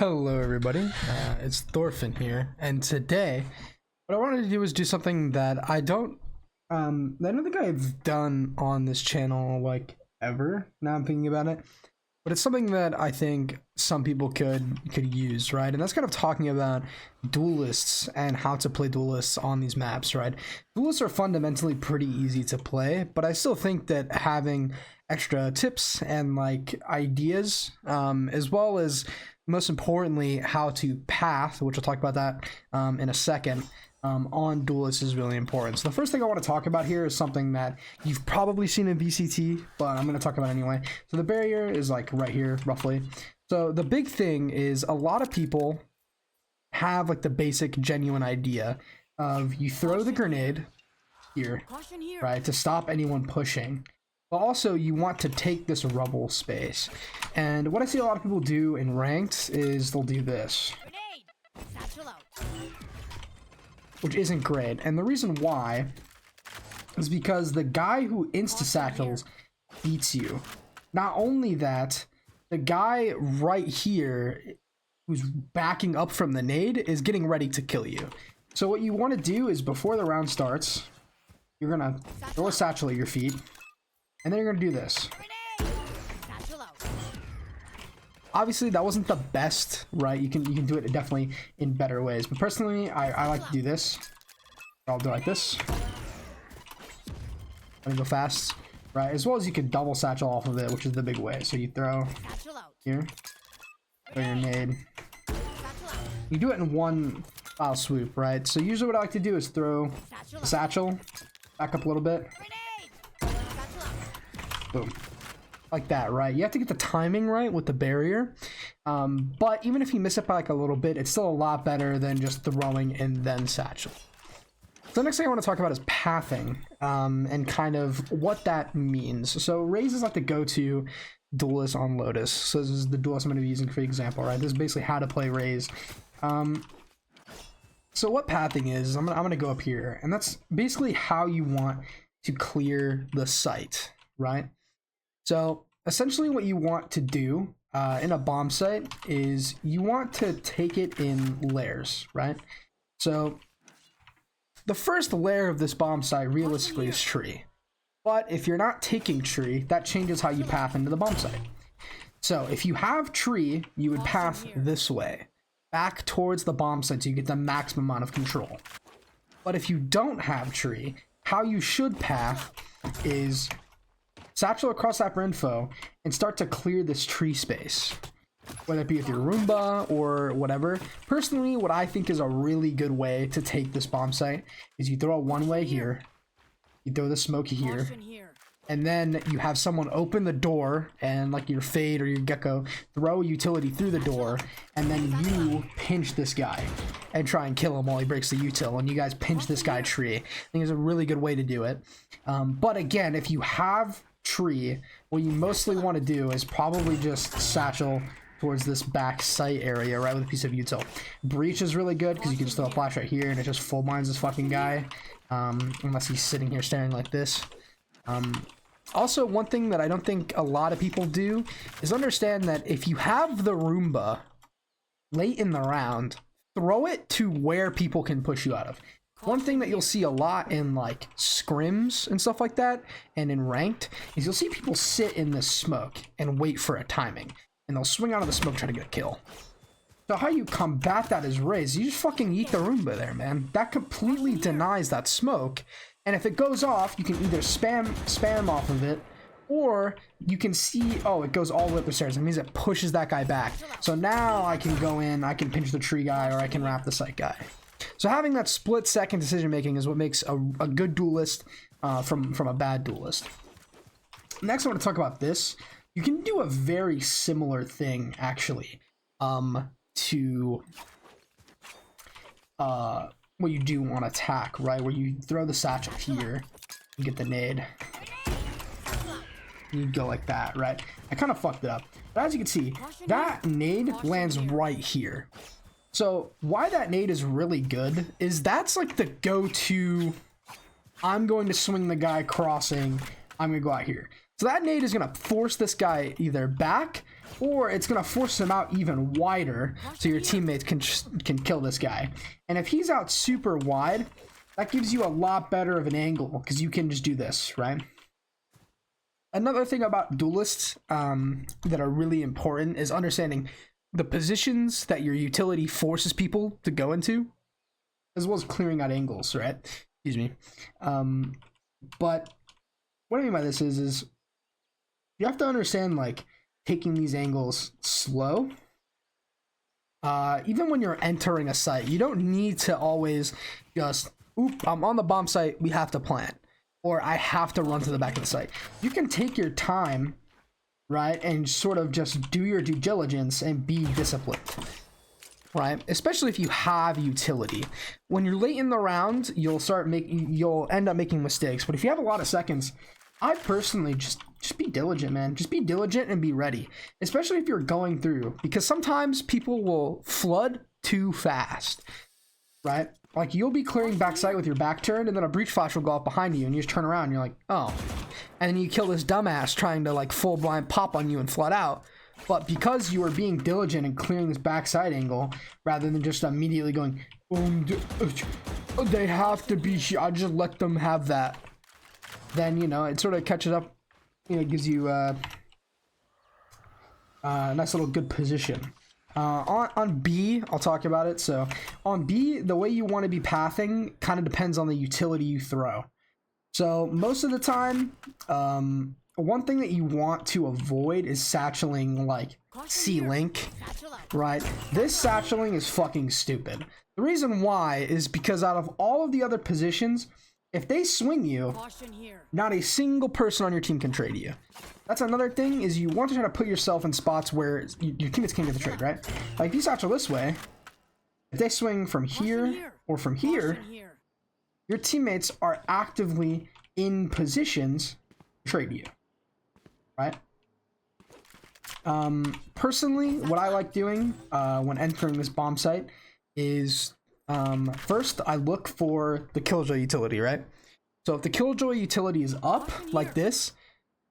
Hello everybody, it's Thorfinn here, and today what I wanted to do is do something that I don't think I've done on this channel like ever, now I'm thinking about it, but it's something that I think some people could use, right? And that's kind of talking about duelists and how to play duelists on these maps, right? Duelists are fundamentally pretty easy to play, but I still think that having extra tips and like ideas, as well as most importantly how to path, which I'll talk about that in a second, on duelists is really important. So the first thing I want to talk about here is something that you've probably seen in VCT, but I'm going to talk about it anyway. So the barrier is like right here roughly. So the big thing is a lot of people have like the basic genuine idea of you throw the grenade here, right, to stop anyone pushing. But also you want to take this rubble space. And what I see a lot of people do in ranked is they'll do this, which isn't great. And the reason why is because the guy who insta-satchels beats you. Not only that, the guy right here who's backing up from the nade is getting ready to kill you. So what you want to do is before the round starts, you're going to throw a satchel at your feet. And then you're gonna do this. Obviously that wasn't the best, right? You can do it definitely in better ways, but personally I like to do this. I'll do like this. Let me go fast, right? As well as you can double satchel off of it, which is the big way. So you throw here, throw your nade. You do it in one foul swoop, right? So usually what I like to do is throw the satchel, back up a little bit. Boom. Like that, right? You have to get the timing right with the barrier. But even if you miss it by like a little bit, it's still a lot better than just throwing and then satchel. So the next thing I want to talk about is pathing, and kind of what that means. So Raze is like the go-to duelist on Lotus. So this is the duelist I'm going to be using for example, right? This is basically how to play Raze. So what pathing is, I'm gonna go up here, and that's basically how you want to clear the site, right? So essentially what you want to do in a bomb site is you want to take it in layers, right? So the first layer of this bomb site realistically is tree. But if you're not taking tree, that changes how you path into the bomb site. So if you have tree, you would path this way, back towards the bomb site so you get the maximum amount of control. But if you don't have tree, how you should path is satchel across that for info and start to clear this tree space, whether it be with your Roomba or whatever. Personally, what I think is a really good way to take this bomb site is you throw it one way here, you throw the smoky here, and then you have someone open the door and like your Fade or your Gecko throw a utility through the door, and then you pinch this guy and try and kill him while he breaks the util, and you guys pinch this guy tree. I think it's a really good way to do it. But again, if you have tree, what you mostly want to do is probably just satchel towards this back site area, right, with a piece of util. Breach is really good because you can just throw a flash right here and it just full blinds this fucking guy, unless he's sitting here staring like this. Also, one thing that I don't think a lot of people do is understand that if you have the Roomba late in the round, throw it to where people can push you out of. One thing that you'll see a lot in like scrims and stuff like that, and in ranked, is you'll see people sit in the smoke and wait for a timing, and they'll swing out of the smoke trying to get a kill. So how you combat that is Raze. You just fucking eat the Roomba there, man. That completely denies that smoke, and if it goes off, you can either spam off of it, or you can see, oh, it goes all the way up the stairs. It means it pushes that guy back. So now I can go in, I can pinch the tree guy, or I can wrap the site guy. So having that split-second decision-making is what makes a good duelist from a bad duelist. Next, I want to talk about this. You can do a very similar thing, actually, to what you do on attack, right? Where you throw the satchel here, you get the nade. You go like that, right? I kind of fucked it up. But as you can see, that nade lands right here. So why that nade is really good is that's like the go-to, I'm going to swing the guy crossing, I'm going to go out here. So that nade is going to force this guy either back or it's gonna force him out even wider so your teammates can kill this guy. And if he's out super wide, that gives you a lot better of an angle because you can just do this, right? Another thing about duelists that are really important is understanding the positions that your utility forces people to go into, as well as clearing out angles, right? Excuse me. But what I mean by this is you have to understand, like, taking these angles slow. Even when you're entering a site, you don't need to always just, oop, I'm on the bomb site, we have to plant. Or I have to run to the back of the site. You can take your time, right, and sort of just do your due diligence and be disciplined, right? Especially if you have utility. When you're late in the round, you'll end up making mistakes. But if you have a lot of seconds, I personally just be diligent, man. Just be diligent and be ready, especially if you're going through, because sometimes people will flood too fast, right? Like, you'll be clearing backside with your back turned, and then a breach flash will go off behind you, and you just turn around, and you're like, oh. And then you kill this dumbass trying to, like, full blind pop on you and flood out. But because you are being diligent and clearing this backside angle, rather than just immediately going, they have to be here, I just let them have that. Then, you know, it sort of catches up, you know, gives you a nice little good position. On B, I'll talk about it. So on B, the way you want to be pathing kind of depends on the utility you throw. So most of the time, one thing that you want to avoid is satcheling like C-Link, right? This satcheling is fucking stupid. The reason why is because out of all of the other positions, if they swing you, not a single person on your team can trade you. That's another thing, is you want to try to put yourself in spots where your teammates can't get the trade, right? Like, if you satchel this way, if they swing from here or from here, your teammates are actively in positions to trade you, right? Personally, what I like doing when entering this bomb site is first I look for the killjoy utility, right? So if the killjoy utility is up like this,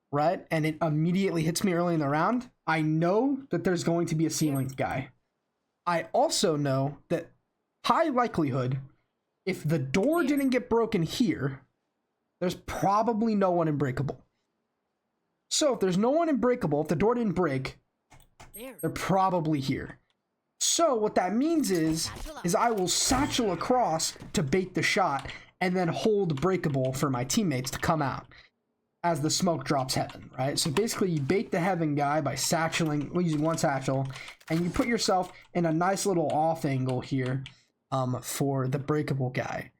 right, and it immediately hits me early in the round, I know that there's going to be a C-Link guy. I also know that high likelihood, if the door didn't get broken here, there's probably no one in breakable. So if there's no one in breakable, if the door didn't break, they're probably here. So what that means is I will satchel across to bait the shot and then hold breakable for my teammates to come out as the smoke drops heaven, right? So basically you bait the heaven guy by satcheling, using one satchel, and you put yourself in a nice little off angle here for the breakable guy.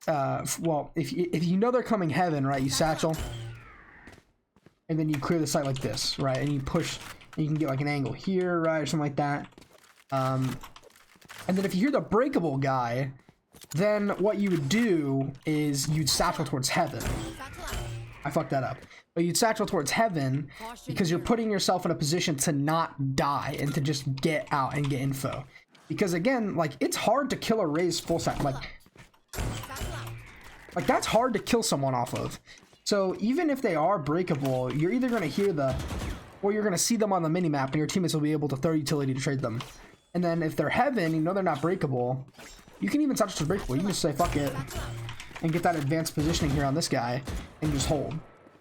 Well, if you know they're coming heaven, right, you satchel, and then you clear the site like this, right, and you push, and you can get like an angle here, right, or something like that. And then if you hear the breakable guy, then what you would do is you'd satchel towards heaven. I fucked that up. But you'd satchel towards heaven because you're putting yourself in a position to not die and to just get out and get info. Because again, like, it's hard to kill a Raze full sack. Like that's hard to kill someone off of. So even if they are breakable, you're either going to hear or you're going to see them on the minimap, and your teammates will be able to throw utility to trade them. And then if they're heaven, you know they're not breakable, you can even touch to breakable. You can just say fuck it and get that advanced positioning here on this guy and just hold,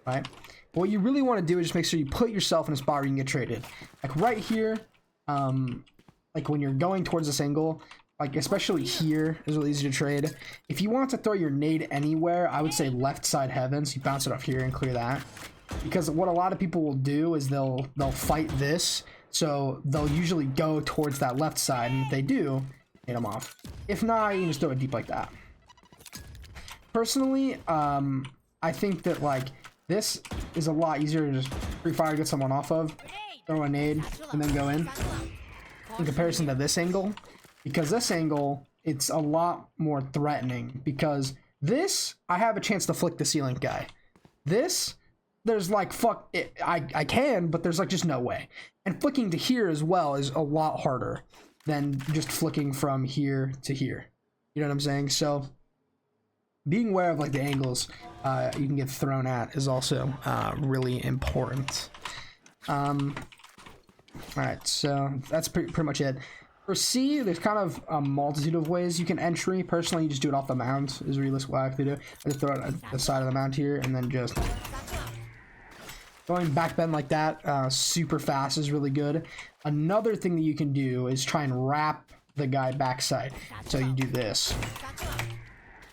right? But what you really want to do is just make sure you put yourself in a spot where you can get traded. Like right here, like when you're going towards this angle, like especially here is really easy to trade. If you want to throw your nade anywhere, I would say left side heaven, so you bounce it off here and clear that. Because what a lot of people will do is they'll fight this, so they'll usually go towards that left side, and if they do, hit them off. If not, you can just throw it deep like that. Personally, I think that like this is a lot easier to just free fire, get someone off of, throw a nade, and then go in comparison to this angle. Because this angle, it's a lot more threatening. Because this, I have a chance to flick the C-Link guy. This, there's like, fuck it, I can, but there's like just no way. And flicking to here as well is a lot harder than just flicking from here to here. You know what I'm saying? So being aware of like the angles you can get thrown at is also really important. Alright, so that's pretty much it. For C, there's kind of a multitude of ways you can entry. Personally, you just do it off the mound, is realistic what I have to do. I just throw it at the side of the mound here, and then just going back bend like that, super fast is really good. Another thing that you can do is try and wrap the guy backside. So you do this.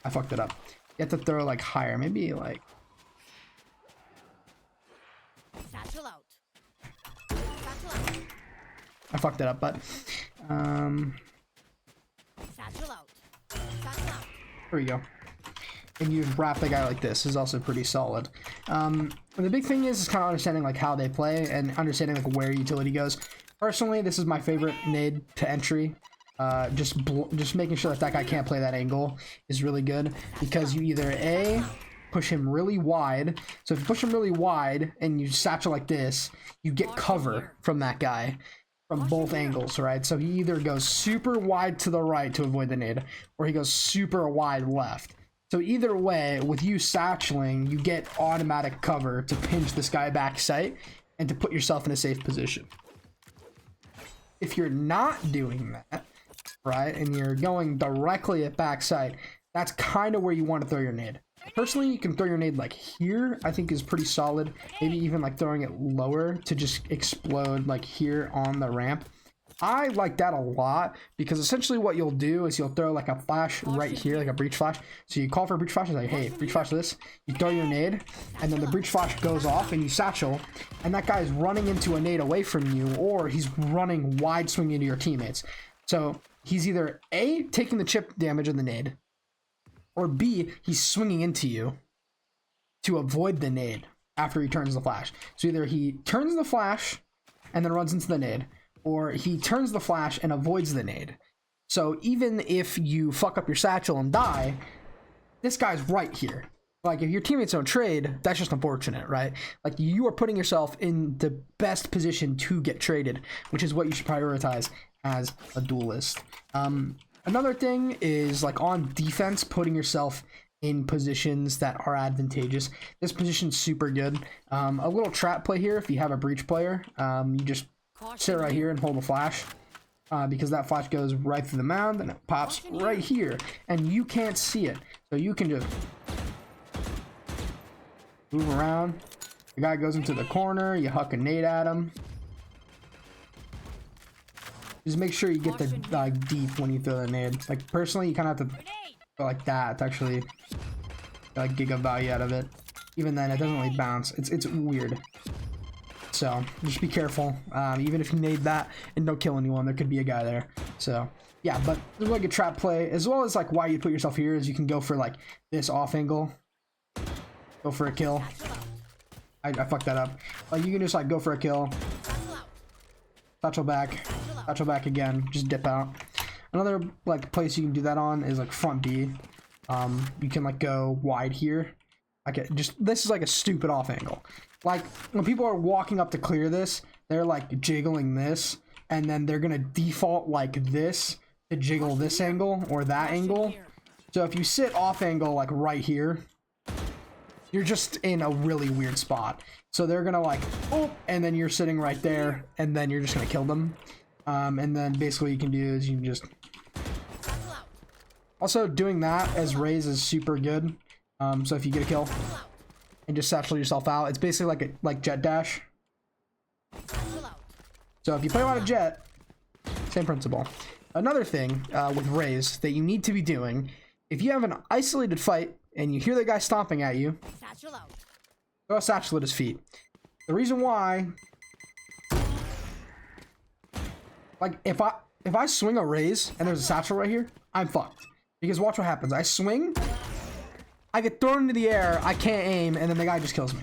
I fucked it up. You have to throw like higher, maybe like. I fucked it up, but there we go. And you wrap the guy like this is also pretty solid. And the big thing is kind of understanding like how they play and understanding like where utility goes. Personally, this is my favorite nade to entry. Just making sure that guy can't play that angle is really good, because you either A, push him really wide. So if you push him really wide and you satchel like this, you get cover from that guy from both angles, right? So he either goes super wide to the right to avoid the nade, or he goes super wide left. So either way, with you satcheling, you get automatic cover to pinch this guy back sight and to put yourself in a safe position. If you're not doing that, right, and you're going directly at backside, that's kind of where you want to throw your nade. Personally, you can throw your nade like here, I think is pretty solid. Maybe even like throwing it lower to just explode like here on the ramp. I like that a lot, because essentially what you'll do is you'll throw like a flash right here, like a breach flash. So you call for a breach flash, it's like, hey, breach flash this. You throw your nade, and then the breach flash goes off, and you satchel, and that guy's running into a nade away from you, or he's running wide swinging into your teammates. So he's either A, taking the chip damage of the nade, or B, he's swinging into you to avoid the nade after he turns the flash. So either he turns the flash and then runs into the nade, or he turns the flash and avoids the nade. So even if you fuck up your satchel and die, this guy's right here. Like, if your teammates don't trade, that's just unfortunate, right? Like, you are putting yourself in the best position to get traded, which is what you should prioritize as a duelist. Another thing is, like, on defense, putting yourself in positions that are advantageous. This position's super good. A little trap play here, if you have a breach player, you just sit right here and hold a flash, because that flash goes right through the mound and it pops right here, and you can't see it. So you can just move around. The guy goes into the corner, you huck a nade at him. Just make sure you get the deep when you throw the nade. Like, personally, you kind of have to go like that to actually like giga value out of it. Even then, it doesn't really bounce. It's weird. So just be careful. Even if you nade that and don't kill anyone, there could be a guy there. So yeah, but there's like a trap play, as well as like why you put yourself here is you can go for like this off angle, go for a kill. I fucked that up. Like, you can just like go for a kill, satchel back again, just dip out. Another like place you can do that on is like front B. You can like go wide here. Like, this is like a stupid off angle. Like, when people are walking up to clear this, they're like jiggling this, and then they're gonna default like this to jiggle this angle or that angle. So if you sit off angle like right here, you're just in a really weird spot. So they're gonna like, oh, and then you're sitting right there, and then you're just gonna kill them. And then basically what you can do is you can just... Also, doing that as Raze is super good. So if you get a kill and just satchel yourself out, it's basically like jet dash. So if you play a lot of jet, same principle. Another thing with Raze that you need to be doing, if you have an isolated fight and you hear the guy stomping at you, throw a satchel at his feet. The reason why, like, if I swing a Raze and there's a satchel right here, I'm fucked. Because watch what happens. I swing, I get thrown into the air, I can't aim, and then the guy just kills me.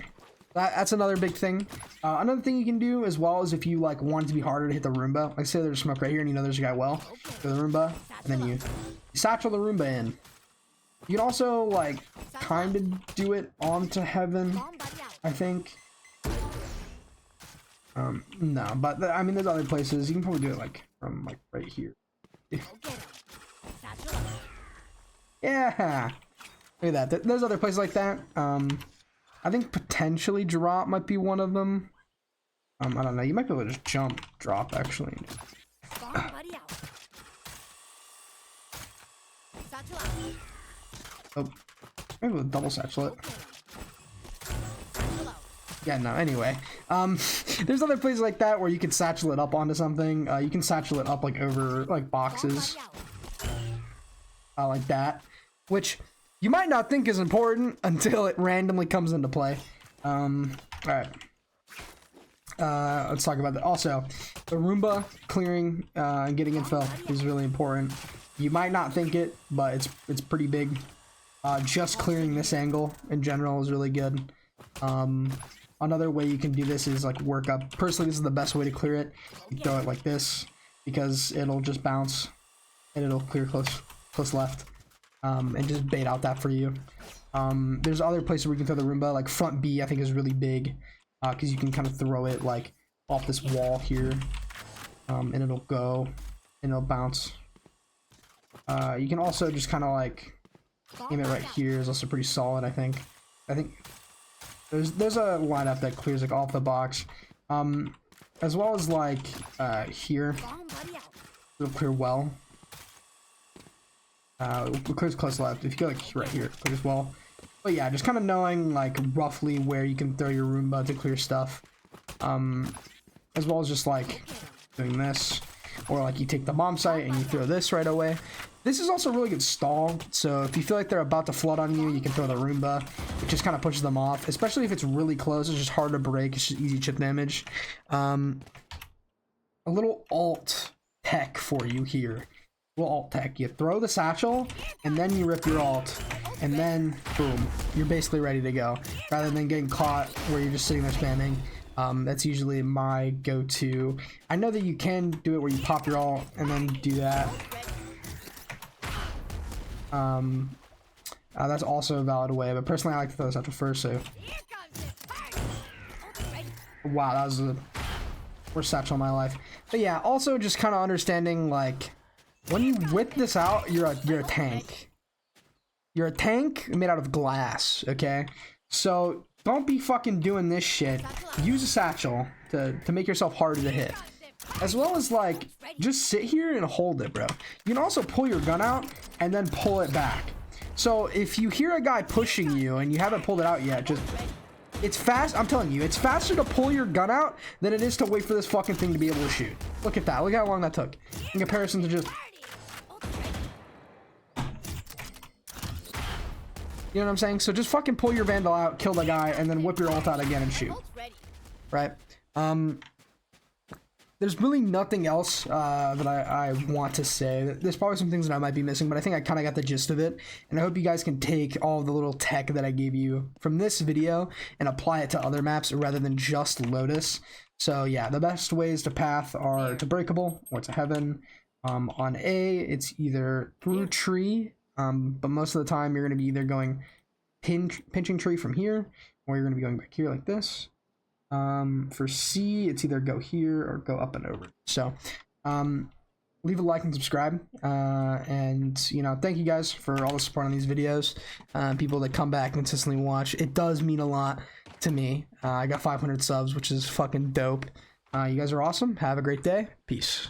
That's another big thing. Another thing you can do as well is if you like want it to be harder to hit the Roomba. Like, say there's smoke right here and you know there's a guy well. Go to the Roomba, and then you satchel the Roomba in. You can also like kind of do it onto Heaven, I think. No, but I mean, there's other places. You can probably do it like from like right here. Yeah. Look at that. There's other places like that. I think potentially drop might be one of them. I don't know. You might be able to just jump, drop actually. Oh, maybe we'll double satchel it. Yeah, no, anyway. There's other places like that where you can satchel it up onto something. You can satchel it up like over like boxes. Like that. Which you might not think is important until it randomly comes into play. Alright. Let's talk about that. Also, the Roomba clearing and getting info is really important. You might not think it, but it's pretty big. Just clearing this angle in general is really good. Another way you can do this is like work up. Personally, this is the best way to clear it. You throw it like this because it'll just bounce and it'll clear close left, and just bait out that for you. There's other places where you can throw the Roomba, like front B I think is really big, because you can kind of throw it like off this wall here, and it'll go and it'll bounce. You can also just kind of like aim it right here is also pretty solid. I think there's a lineup that clears like off the box, as well as like here it'll clear well. It clears close left. If you go like right here, it clears well. But yeah, just kind of knowing like roughly where you can throw your Roomba to clear stuff, as well as just like doing this, or like you take the bomb site and you throw this right away. This is also really good stall, so if you feel like they're about to flood on you, you can throw the Roomba. It just kind of pushes them off, especially if it's really close. It's just hard to break. It's just easy chip damage. A little alt tech for you here. Little alt tech. You throw the satchel, and then you rip your alt, and then boom, you're basically ready to go. Rather than getting caught where you're just sitting there spamming. That's usually my go-to. I know that you can do it where you pop your alt and then do that. That's also a valid way, but personally I like to throw the satchel first, so. Wow, that was the worst satchel of my life. But yeah, also just kind of understanding, like, when you whip this out, you're a tank. You're a tank made out of glass, okay? So don't be fucking doing this shit. Use a satchel to make yourself harder to hit. As well as like, just sit here and hold it, bro. You can also pull your gun out and then pull it back. So if you hear a guy pushing you and you haven't pulled it out yet, just, it's fast. I'm telling you, it's faster to pull your gun out than it is to wait for this fucking thing to be able to shoot. Look at that. Look how long that took in comparison to just, you know what I'm saying? So just fucking pull your Vandal out, kill the guy, and then whip your ult out again and shoot. Right? There's really nothing else that I want to say. There's probably some things that I might be missing, but I think I kind of got the gist of it. And I hope you guys can take all of the little tech that I gave you from this video and apply it to other maps rather than just Lotus. So yeah, the best ways to path are to Breakable or to Heaven. On A, it's either through tree, but most of the time you're going to be either going pinching tree from here, or you're going to be going back here like this. For C, it's either go here or go up and over. So leave a like and subscribe, and you know, thank you guys for all the support on these videos. People that come back and consistently watch, it does mean a lot to me. I got 500 subs, which is fucking dope. You guys are awesome. Have a great day. Peace.